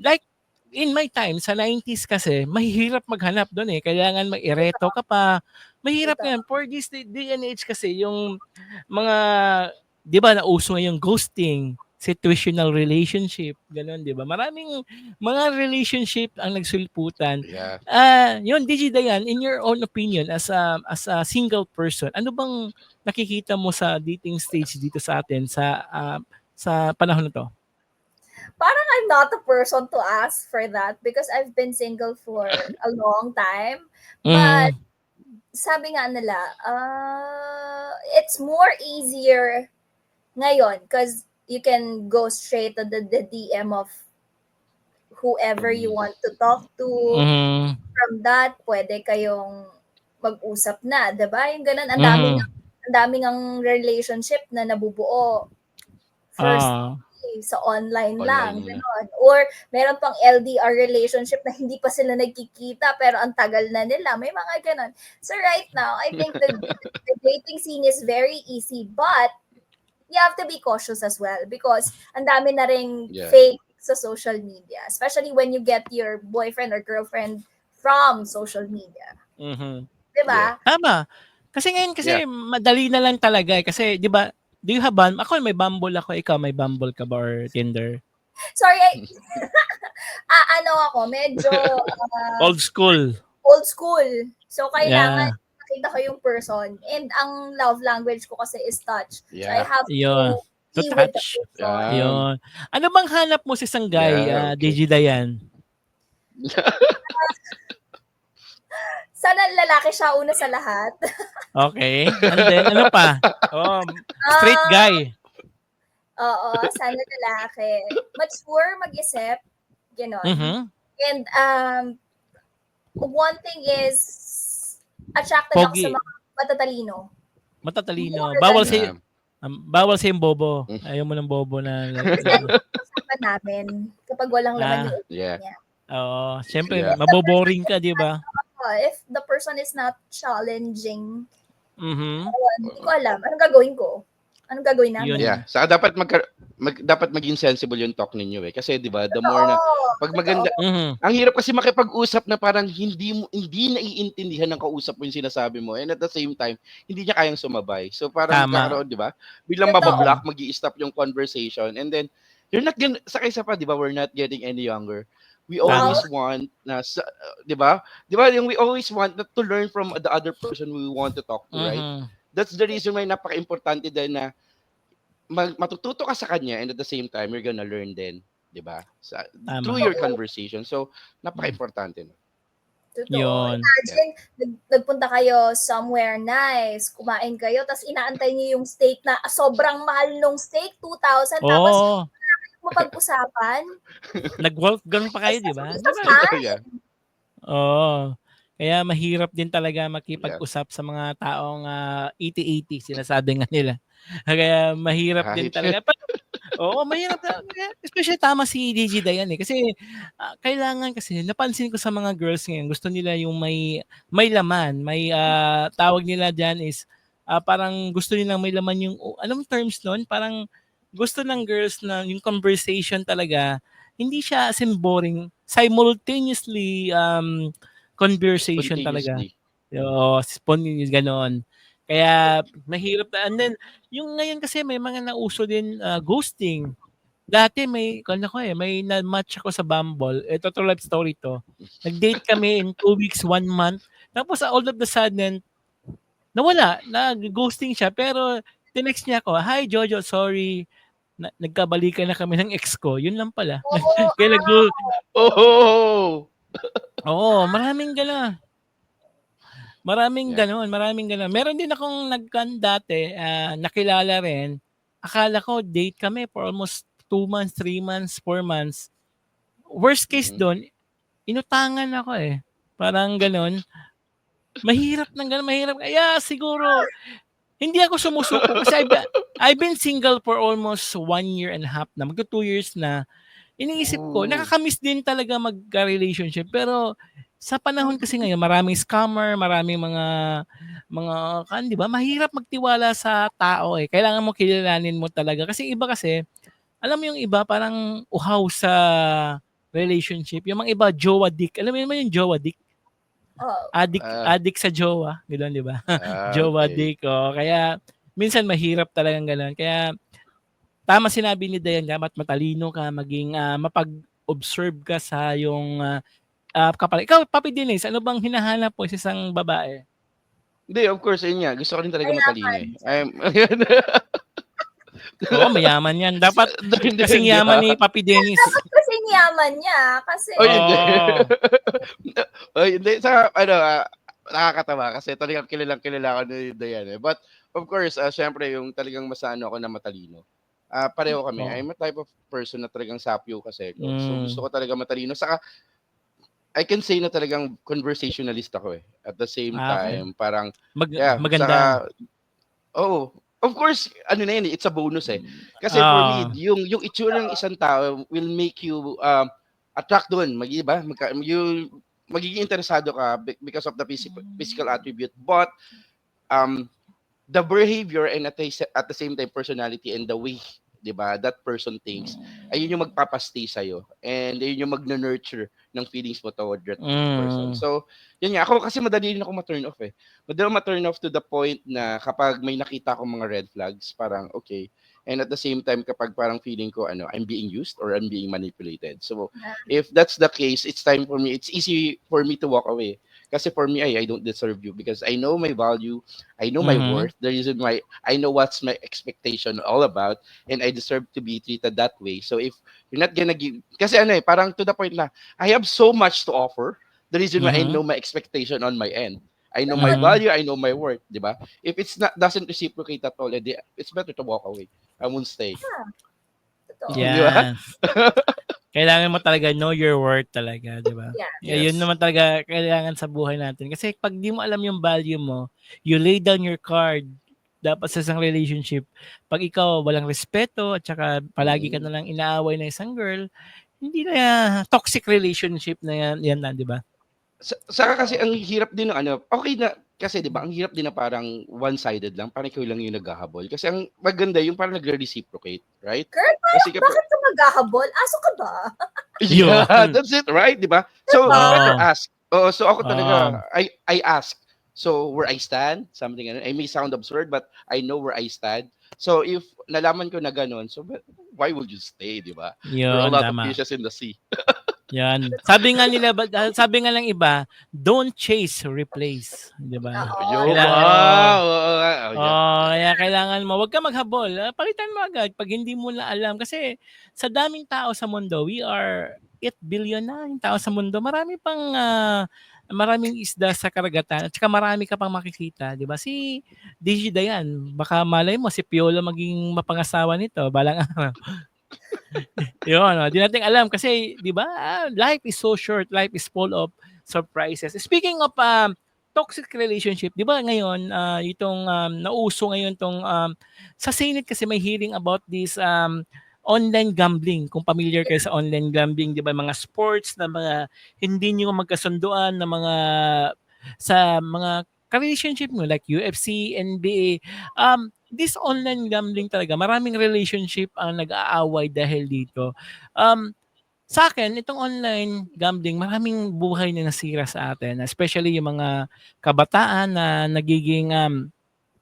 Like, in my time, sa 90s kasi, mahirap maghanap doon eh. Kailangan mag-ereto ka pa. Mahirap yan. For this day and age kasi, yung mga, di ba, nauso yung ghosting, situational relationship, gano'n, di ba? Maraming mga relationship ang nagsulputan. Yeah. Yun, DJ Dayan, in your own opinion, as a single person, ano bang nakikita mo sa dating stage dito sa atin sa panahon na to? Parang I'm not the person to ask for that because I've been single for a long time. But sabi nga nila, it's more easier ngayon because you can go straight to the DM of whoever you want to talk to. From that, pwede kayong mag-usap na, 'di ba? Yung ganun, ang daming ang relationship na nabubuo first sa online lang, gano'n. Or meron pang LDR relationship na hindi pa sila nagkikita pero ang tagal na nila. May mga gano'n. So right now, I think the dating scene is very easy, but you have to be cautious as well because ang dami na ring fake sa social media, especially when you get your boyfriend or girlfriend from social media. Diba? Yeah. Tama. Kasi ngayon madali na lang talaga eh. Kasi 'di ba, do you have ako may Bumble ako, ikaw may Bumble ka ba or Tinder? Sorry, ano ako, medyo old school. So kailangan makita ko yung person, and ang love language ko kasi is touch. So I have to be with the person. Yun. Ano bang hanap mo sa isang guy, DJ Dayan? Sana lalaki siya una sa lahat. Okay. And then, ano pa? Straight guy. Oo, sana lalaki. Mature, mag-isip. Ganon. And one thing is, attracted ako sa mga matatalino. Bawal sa Bawal sa yung bobo. Ayaw mo ng bobo na Usapan namin kapag walang laman yung Yeah. niya. Oo, syempre Yeah. maboboring ka, di ba? If the person is not challenging, Mhm. hindi ko alam. Anong gagawin ko? Anong gagawin namin? Yun. Yeah. Saka dapat maging sensible yung talk ninyo eh. Kasi 'di ba, the more na pag maganda, ang hirap kasi makipag-usap na parang hindi naiintindihan ng kausap mo yung sinasabi mo, and at the same time hindi niya kayang sumabay. So parang Tama. magkakaroon, 'di ba? Biglang mabablock, magi-stop yung conversation, and then you're not gonna, sa kaysa pa, 'di ba, we're not getting any younger. We always want na 'di ba? 'Di ba, yung we always want to learn from the other person we want to talk to, right? That's the reason why napaka-importante din na matututo ka sa kanya, and at the same time you're gonna learn din, 'di ba? Through your conversation. So napaka-importante no. Yun. Imagine, nagpunta kayo somewhere nice, kumain kayo, tapos inaantay niyo yung steak na sobrang mahal nung steak, 2,000, tapos mapag-usapan. Nag-Wolfgang pa kayo, di ba? Oo. Kaya mahirap din talaga makipag-usap sa mga taong 80-80, sinasabi nga nila. Kaya mahirap din talaga. Oo, mahirap na. Especially tama si DJ Dayan eh. Kasi kailangan kasi, napansin ko sa mga girls ngayon, gusto nila yung may laman. May tawag nila dyan is, parang gusto nilang may laman yung, anong terms nun? Parang gusto ng girls na yung conversation talaga, hindi siya as in boring. Simultaneously, conversation talaga. Spontaneous, gano'n. Kaya mahirap na. And then, yung ngayon kasi may mga nauso din ghosting. Dati may na-match ako sa Bumble. Ito to life story to. Nag-date kami in 2 weeks, 1 month. Tapos all of the sudden, nawala. Nag-ghosting siya. Pero tinext niya ako, "Hi Jojo, sorry. Nagkabalikan na kami ng ex ko." Yun lang pala. Kaya Oo, maraming gano'n. Maraming gano'n. Meron din akong dati, nakilala rin. Akala ko date kami for almost 2 months, 3 months, 4 months. Worst case doon, inutangan ako eh. Parang gano'n. Mahirap. Kaya siguro, hindi ako sumusuko kasi I've been single for almost 1 year and a half na. Magto 2 years na. Iniisip ko, nakakamiss din talaga magka-relationship. Pero sa panahon kasi ngayon, maraming scammer, maraming mga di ba? Mahirap magtiwala sa tao eh. Kailangan mo kilalanin mo talaga. Kasi iba kasi, alam mo yung iba parang uhaw sa relationship. Yung mga iba, jowa dick. Alam mo naman yung jowa dick? Addict sa jowa. Gano'n, di ba? Jowa dick. Kaya minsan mahirap talagang gano'n. Kaya tama sinabi ni Dayan, dapat matalino ka, maging mapag-observe ka sa yung kapal. Ikaw, Papi Dennis, ano bang hinahanap mo sa isang babae? Hindi, of course, yun nga. Gusto ko rin talaga matalino eh. Oo, mayaman yan. Dapat kasing yaman ni Papi Dennis. Dapat kasing yaman niya. Kasi... hindi. Nakakatawa kasi talagang kilala ko ni Dayan eh. But, of course, syempre, yung talagang masano ako na matalino. Pareho kami. I'm a type of person na talagang sapyo kasi. So, gusto ko talaga matalino. Saka, I can say na talagang conversationalist ako eh. At the same time, parang, maganda. of course, it's a bonus eh. Kasi for me, yung itsura ng isang tao will make you attract doon. Magiging interesado ka because of the physical attribute. But, the behavior and at the same time personality and the way, 'di ba, that person thinks, ayun yung magpapastay sa'yo, and ayun yung mag-nurture ng feelings mo toward that person. So, yun nga, ako kasi madali rin ako ma-turn off eh. Madali ma-turn off to the point na kapag may nakita akong mga red flags, parang okay. And at the same time, kapag parang feeling ko, I'm being used or I'm being manipulated. So, if that's the case, it's easy for me to walk away. Kasi for me, I don't deserve you because I know my value, I know my worth, the reason why I know what's my expectation all about, and I deserve to be treated that way. So if you're not gonna give, kasi parang to the point na, I have so much to offer, the reason why I know my expectation on my end. I know my value, I know my worth, di ba? If it's doesn't reciprocate at all, it's better to walk away. I won't stay. Yeah. Kailangan mo talaga know your worth talaga, di ba? Yeah. Yun naman talaga kailangan sa buhay natin. Kasi pag di mo alam yung value mo, you lay down your card, dapat sa isang relationship, pag ikaw walang respeto at saka palagi ka na lang inaaway ng isang girl, hindi na toxic relationship na yan na, di ba? Saka kasi ang hirap din ng ano, okay na kasi 'di ba, ang hirap din na parang one-sided lang, parang ikaw lang yung naghahabol. Kasi ang maganda yung parang nagre-reciprocate, right? Girl, Kasi kapag bakit ka maghahabol? Aso ka ba? yeah, Yun. that's it, right? 'Di ba? So better Oo. ask. Oo, so ako Oo. talaga I ask. So where I stand, something I may sound absurd but I know where I stand. So if nalaman ko na gano'n, so why would you stay, 'di ba? There are a Yun, lot of tama. fishes in the sea. Yan. Sabi nga nila, sabi nga ng iba, don't chase, replace. Di ba? Oo, Yo, Kailangan, wow! Oo nga, oh, yeah. kaya kailangan mo, wag ka maghabol. Palitan mo agad pag hindi mo na alam. Kasi sa daming tao sa mundo, we are 8 billion na yung tao sa mundo. Marami pang, maraming isda sa karagatan. At saka marami ka pang makikita. Di ba? Si DJ Dayan, baka malay mo, si Piolo maging mapangasawa nito. Balang araw. Yun, di natin alam kasi, di ba, life is so short, life is full of surprises. Speaking of toxic relationship, di ba ngayon, itong nauso ngayon tong, sa Senate kasi may hearing about this online gambling. Kung familiar kayo sa online gambling, di ba, mga sports na mga hindi nyo magkasunduan na mga sa mga relationship mo like UFC, NBA, this online gambling talaga, maraming relationship ang nag-aaway dahil dito. Sa akin, itong online gambling, maraming buhay na nasira sa atin, especially yung mga kabataan na nagiging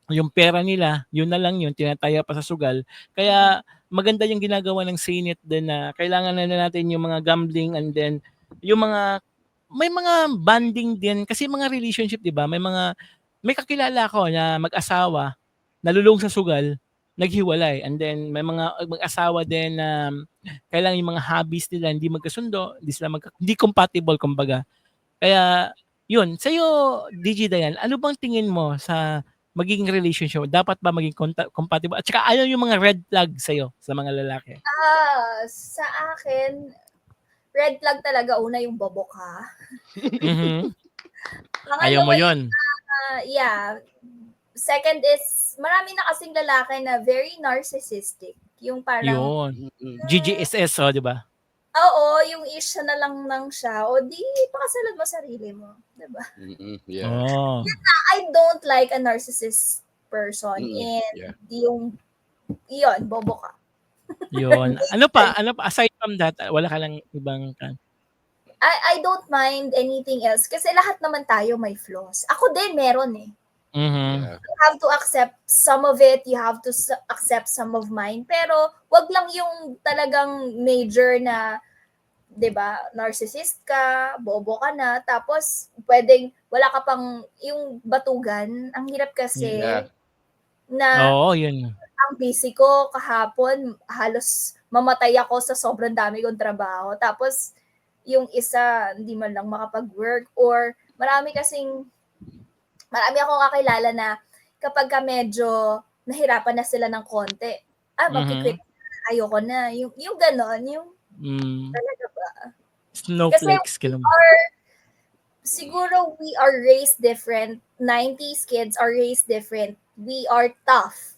yung pera nila, yun na lang yun, tinataya pa sa sugal. Kaya maganda yung ginagawa ng Senate din na kailangan na natin yung mga gambling and then yung mga may mga banding din kasi mga relationship, 'di ba? May kakilala ko na mag-asawa nalulung sa sugal, naghiwalay and then may mga mag-asawa din na kailangan yung mga hobbies nila hindi magkasundo, hindi compatible kumbaga. Kaya yun, sa'yo DJ Dayan, ano bang tingin mo sa magiging relationship? Dapat ba maging compatible? At saka ano yung mga red flag sa'yo sa mga lalaki? Sa akin, red flag talaga una yung bobo ka. Mhm. Ayaw Pangalawa mo yun? yeah. Second is, marami na kasing lalaki na very narcissistic. Yung parang, Yun. GGSS, di ba? oo, yung isa na lang siya. O di, pakasalan mo sarili mo. Diba? Yeah. Oh. I don't like a narcissist person. And Yeah. yun, bobo ka. Yun. Ano pa? Aside from that, wala ka lang ibang I don't mind anything else kasi lahat naman tayo may flaws. Ako din meron eh. Mhm. You have to accept some of it, you have to accept some of mine. Pero wag lang yung talagang major na, 'di ba, narcissist ka, bobo ka na, tapos pwedeng wala ka pang yung batugan. Ang hirap kasi Yeah. na Oo, yun. ang busy ko kahapon, halos mamatay ako sa sobrang dami kong trabaho. Tapos yung isa hindi man lang makapag-work or marami akong kakilala na kapag ka medyo nahirapan na sila ng konti, magki-quit ayoko na. Yung ganon, yung talaga ba? Snowflakes. Kasi siguro we are raised different. 90s kids are raised different. We are tough.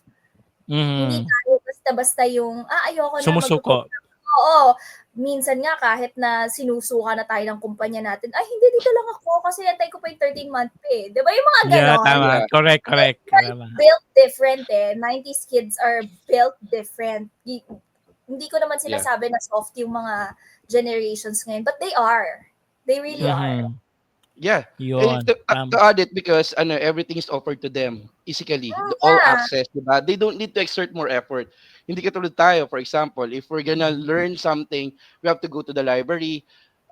Hindi tayo basta-basta yung, ayoko na. Sumusuko. Oo. Minsan nga kahit na sinusuka na tayo ng kumpanya natin, hindi dito lang ako kasi antay ko pa yung 13-month pay. Di ba yung mga ganon? Yeah, tama. Yeah. Correct. They're built different eh. 90s kids are built different. Hindi ko naman sinasabi na soft yung mga generations ngayon, but they are. They really are. Yeah. Yun. To add it because everything is offered to them physically, all access, diba? They don't need to exert more effort. Hindi katulad tayo, for example, if we're gonna learn something, we have to go to the library,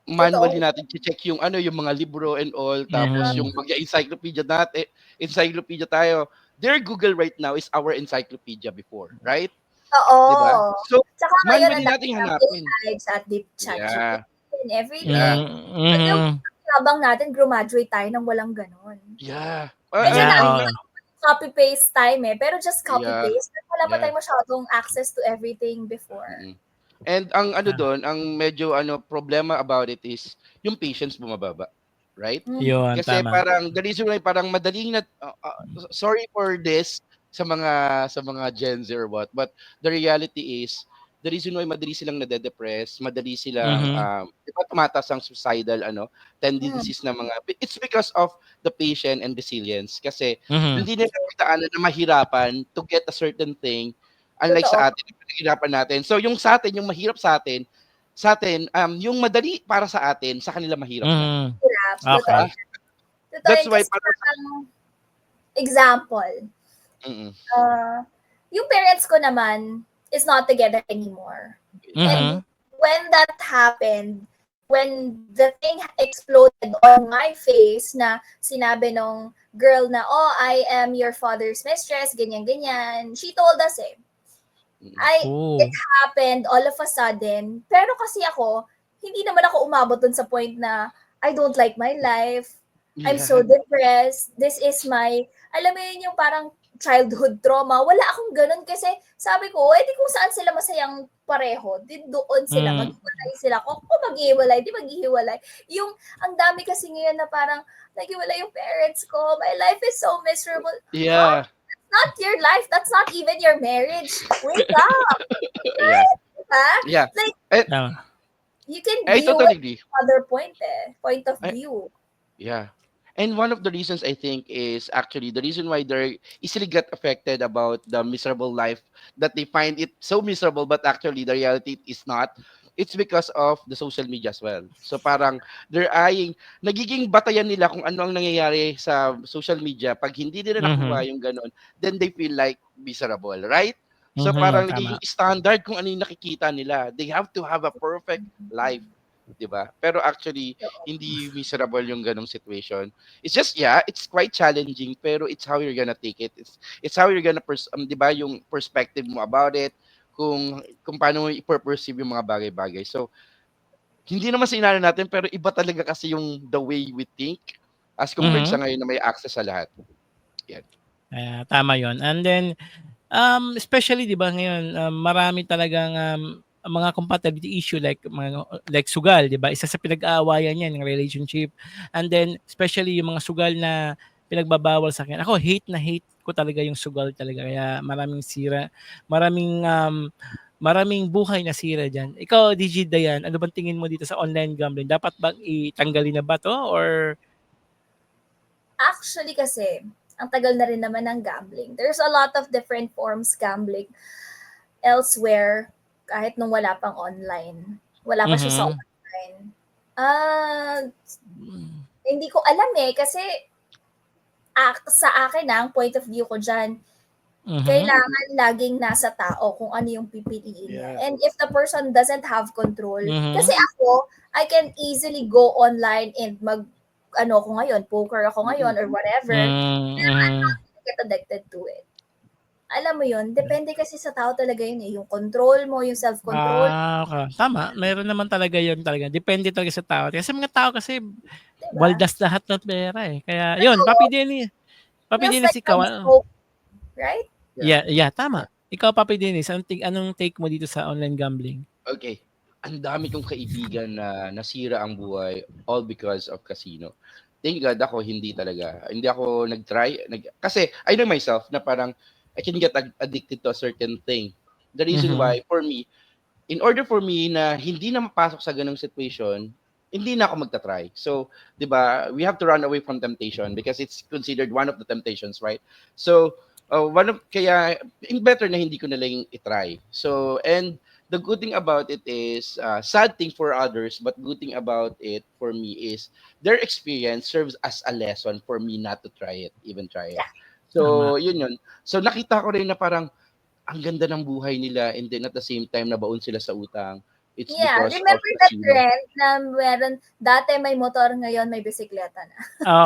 manually natin check yung yung mga libro and all, tapos yung mag-encyclopedia natin, encyclopedia tayo. Their Google right now is our encyclopedia before, right? Oo. Diba? So, tsaka manually natin hanapin. At deep chat Yeah. and everything. Yeah. Habang natin graduate tayo nang walang ganon. Yeah. Copy-paste time eh. Pero just copy-paste. Wala pa tayo masyadong access to everything before. And ang doon, ang medyo problema about it is yung patience bumababa. Right? Yun, kasi tama. parang the reason why parang madaling na sorry for this, sa mga Gen Z or what. But the reality is, the reason why madali silang nade-depress, madali silang Mhm. di ba tumataas ang suicidal Mm. tendencies na it's because of the patience and resilience kasi Mhm. hindi nila nataanan na mahirapan to get a certain thing unlike Totoo. sa atin pinahirapan natin. So yung sa atin, yung mahirap sa atin yung madali para sa atin, sa kanila mahirap na. Mhm. Hirap. Totoo. Okay. Diba? Totoo That's yun. why Kasi para parang, example, mm. yung parents ko naman is not together anymore. And Mhm. when that happened, when the thing exploded on my face na sinabi nung girl na, oh, I am your father's mistress, ganyan-ganyan, she told us it Oh. happened all of a sudden. Pero kasi ako, hindi naman ako umabot dun sa point na I don't like my life. I'm so Yeah. depressed. This is my, alam mo yun yung parang childhood trauma. Wala akong ganun kasi sabi ko, di kung saan sila masayang pareho, di doon sila, Mm. maghiwalay sila. Kung maghiwalay, di maghiwalay. Yung, ang dami kasi ngayon na parang, naghiwalay yung parents ko, my life is so miserable. Yeah. Not your life. That's not even your marriage. Wake up, Yeah. diba? Yeah. Like, Tama. you can I view totally it agree. from other point of I, view. yeah. And one of the reasons I think is actually the reason why they easily get affected about the miserable life that they find it so miserable, but actually the reality is not. It's because of the social media as well. So parang nagiging batayan nila kung ano ang nangyayari sa social media. Pag hindi nila nakuha Mhm. yung ganun, then they feel like miserable, right? So Mhm. parang Tama. nagiging standard kung ano yung nakikita nila. They have to have a perfect life, 'di ba? Pero actually hindi miserable yung ganong situation. It's just it's quite challenging pero it's how you're gonna take it. It's how you're gonna 'di ba yung perspective mo about it, kung paano mo i-perceive yung mga bagay-bagay. So hindi naman sinala natin pero iba talaga kasi yung the way we think as compared sa Mhm. ngayon na may access sa lahat. Yan. Tama 'yon. And then especially 'di ba ngayon, marami talagang mga compatibility issue like sugal 'di ba? Isa sa pinag-aawayan niyan ng relationship. And then especially yung mga sugal na pinagbabawal sa akin. Ako hate na hate ko talaga yung sugal talaga kaya maraming sira, maraming buhay na sira diyan. Ikaw, DG Dayan, ano bang tingin mo dito sa online gambling? Dapat bang itanggalin na ba 'to or Actually kasi, ang tagal na rin naman ng gambling. There's a lot of different forms gambling elsewhere kahit nung wala pang online. Wala pa siya sa Mhm. online. Hindi ko alam kasi sa akin ang point of view ko dyan, Mhm. kailangan laging nasa tao kung ano yung pipiliin niya. Yeah. And if the person doesn't have control, kasi Mhm. ako, I can easily go online and ko ngayon, poker ako ngayon Mm. or whatever, Mhm. get addicted to it. Alam mo yun, depende kasi sa tao talaga yun yung control mo, yung self-control, Okay. Tama, meron naman talaga 'yun talaga, depende talaga sa tao. Kasi mga tao kasi diba? waldas lahat ng pera, Kaya 'yun, Totoo, Papi feels Dennis like ikaw, smoke, right? Yeah. tama. Ikaw Papi Dennis, anong take mo dito sa online gambling? Okay. Ang dami kong kaibigan na nasira ang buhay all because of casino. Thank God ako hindi talaga. Hindi ako kasi I know myself na parang I can get addicted to a certain thing. The reason Mhm. why for me, in order for me na hindi na mapasok sa ganung situation, hindi na ako magta-try. So, 'di ba, we have to run away from temptation because it's considered one of the temptations, right? So, kaya better na hindi ko na lang i-try. So, and the good thing about it is sad thing for others, but good thing about it for me is their experience serves as a lesson for me not to even try it. Tama. So, yun. So, nakita ko rin na parang ang ganda ng buhay nila and then at the same time nabaon sila sa utang. It's Yeah, because of remember that casino. trend na meron, dati may motor, ngayon may bisikleta na.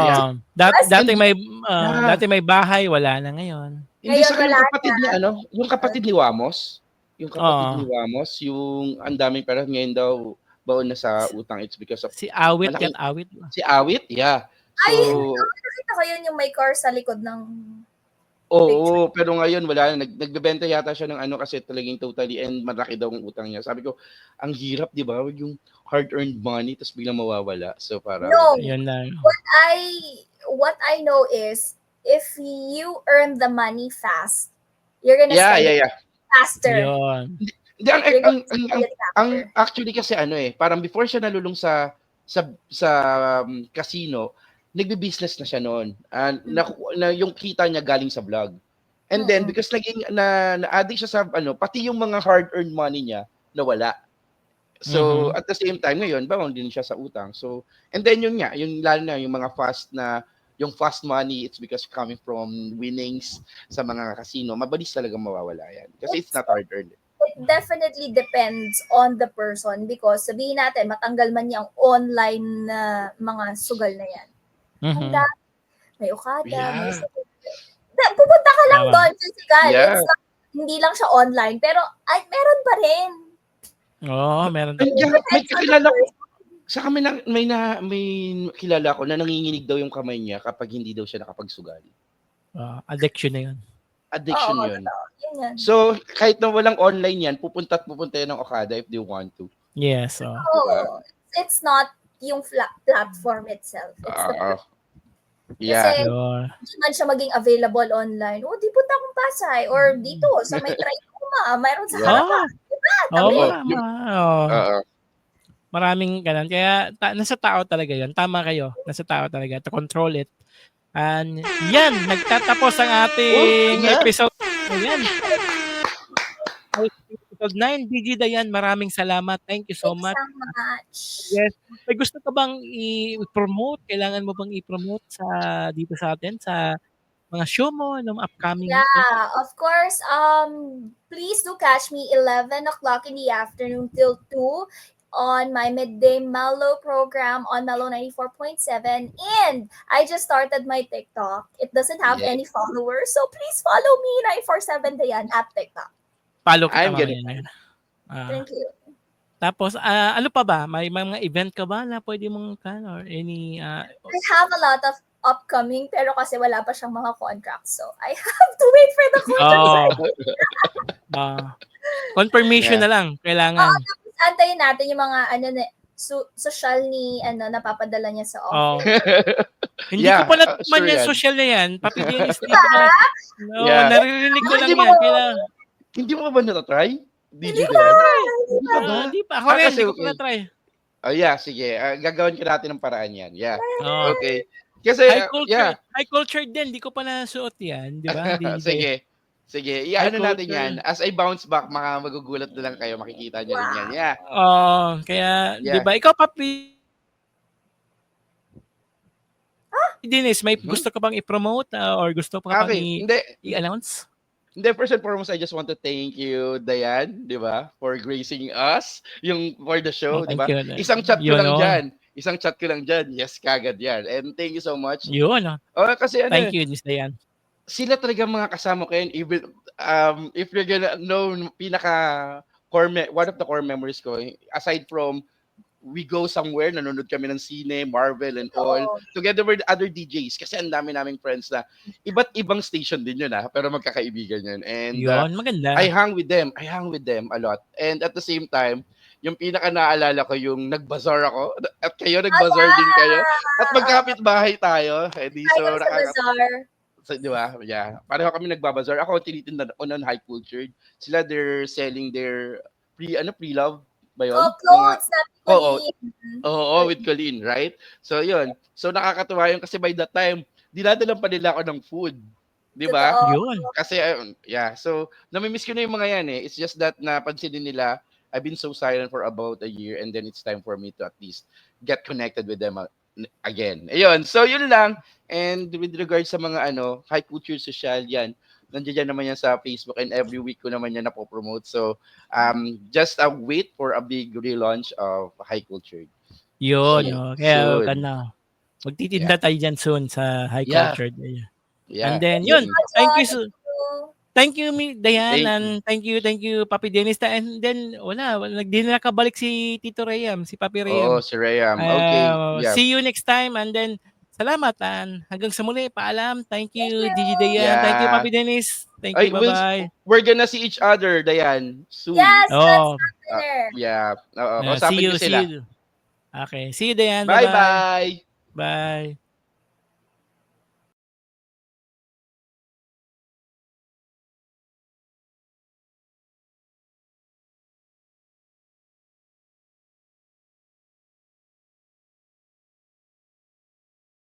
Yeah. Oo, Mas dati And yeah, dati may bahay, wala na ngayon. hindi ngayon sa yung wala kapatid na. ni yung kapatid ni Wamos, yung kapatid Oo, ni Wamos, yung ang daming pera ngayon daw baon na sa utang. It's because of si Awit malaking Awit. si Awit, yeah. So, Ay, nakita ko yun yung may car sa likod ng picture. oo, pero ngayon wala na. Nagbebenta yata siya ng kasi talagang totally and malaki daw ang utang niya. Sabi ko, ang hirap, 'di ba? Yung hard-earned money tapos biglang mawawala. So parang No, Yun lang. what I what I know is if you earn the money fast, you're gonna Yeah, spend yeah, it yeah. faster. Yun. Hindi, You're gonna spend it ang faster. actually kasi ano parang before siya nalulong sa casino, nagbi-business na siya noon. Na yung kita niya galing sa vlog. And then Mm-mm. because naging na-addict siya sa pati yung mga hard-earned money niya nawala. So at the same time ngayon, bawang din siya sa utang. So and then yun nga, yung lalo na yung mga yung fast money, it's because coming from winnings sa mga casino, mabilis talaga mawawala yan. Kasi it's not hard-earned. It definitely depends on the person because sabihin natin, matanggal man yung online na mga sugal na yan. Ang dami. May Okada, may Yeah. sugal. Pupunta ka lang Tama. doon, physical. Yeah. It's not, hindi lang siya online, pero ay, meron pa rin. Meron Ay, din. may kakilala ko. Sa kami may kilala ko na nanginginig daw yung kamay niya kapag hindi daw siya nakapagsugal. Addiction na yun. Addiction Oo, yun. totoo. Yun yan. So, kahit na walang online yan, pupunta yan ng Okada if they want to. Yes. Oo. It's not yung platform itself. It's the Yeah. Kasi hindi man siya maging available online. Di punta akong Pasay or dito sa may Trayuma. Mayroon sa harapan. Diba? Maraming ganun. Kaya nasa tao talaga yun. Tama kayo. Nasa tao talaga to control it. And yan, nagtatapos ang ating episode. Ayan. Episode 9. DG Dayan, maraming salamat. Thank you so much. Thanks so much. Yes. May gusto ka bang i-promote? Kailangan mo bang i-promote dito sa atin sa mga show mo ng upcoming? Yeah, of course. Please do catch me 11 o'clock in the afternoon till 2 on my midday Mellow program on Mellow 94.7. And I just started my TikTok. It doesn't have any followers, so please follow me 947 Dayan at TikTok. Follow kita. I'm gonna. Thank you. Tapos, ano pa ba? May mga event ka ba na pwede mong or any... I have a lot of upcoming pero kasi wala pa siyang mga contracts. So, I have to wait for the contracts. Confirmation na lang. Kailangan. Tapos antayin natin yung mga social ni napapadala niya sa office. Hindi ko pa natikman yung social na yan. Papi Dennis, hindi ko pa. Naririnig ko lang yan. Kailangan. Hindi mo ba na-try? Hindi pa. Hindi pa. Ako rin, hindi ko pa na-try. Sige. Gagawin ko natin ng paraan yan. Yeah. Okay. Kasi, high culture din. Hindi ko pa nasuot yan. Di ba? Sige. Ano natin yan. As I bounce back, magugulat na lang kayo. Makikita nyo rin yan. Yeah. Kaya, di ba? Ikaw, Papi Dennis, may gusto ka bang i-promote or gusto pa bang i-announce? Hindi, first and foremost, I just want to thank you, Dayan, di ba, for gracing us for the show, di ba? Isang chat ko lang dyan. Yes, kagad yan. And thank you so much. Yun. Kasi thank you, Miss Dayan. Sila talaga mga kasama ko yun. Even, if you're gonna know, one of the core memories ko, aside from we go somewhere, nanonood kami ng sine, Marvel and all, together with other DJs, kasi ang dami naming friends na iba't ibang station din yun pero magkakaibigan yun. And maganda. I hang with them a lot. And at the same time, yung pinaka naalala ko yung nag-bazaar ako, at kayo nag-bazaar din kayo, at magkapit bahay tayo. So, di ba? Yeah. Pareho kami nagbabazaar. Ako, tinitinda ko ng high culture. Sila, they're selling their pre-love ba yun? Clothes with Colleen, right? So, yun. So, nakakatuwa yun kasi by that time, dinadalan pa nila ako ng food. Di ba? Yun. Kasi, So, namimiss ko na yung mga yan It's just that napansin din nila, I've been so silent for about a year and then it's time for me to at least get connected with them again. Ayun. So, yun lang. And with regards sa mga high culture social yan, nandiyan naman yan sa Facebook and every week ko naman yan napopromote. So, just wait for a big relaunch of High Culture. Yun. Kaya, magtitinda tayo dyan soon sa High Culture. Yeah. And then, yun. Thank you, Dayan. And thank you, Papi Dennis. And then, hindi na nakabalik si Tito Rayam, si Papi Rayam. Si Rayam. Okay. See you next time. And then, salamat. Hanggang sa muli, paalam. Thank you, DJ Dayan. Thank you, Papi Dennis. Thank you, bye-bye. We're gonna see each other, Dayan, soon. Yes, yeah. See you. Okay. See you, Dayan. Bye-bye. Bye.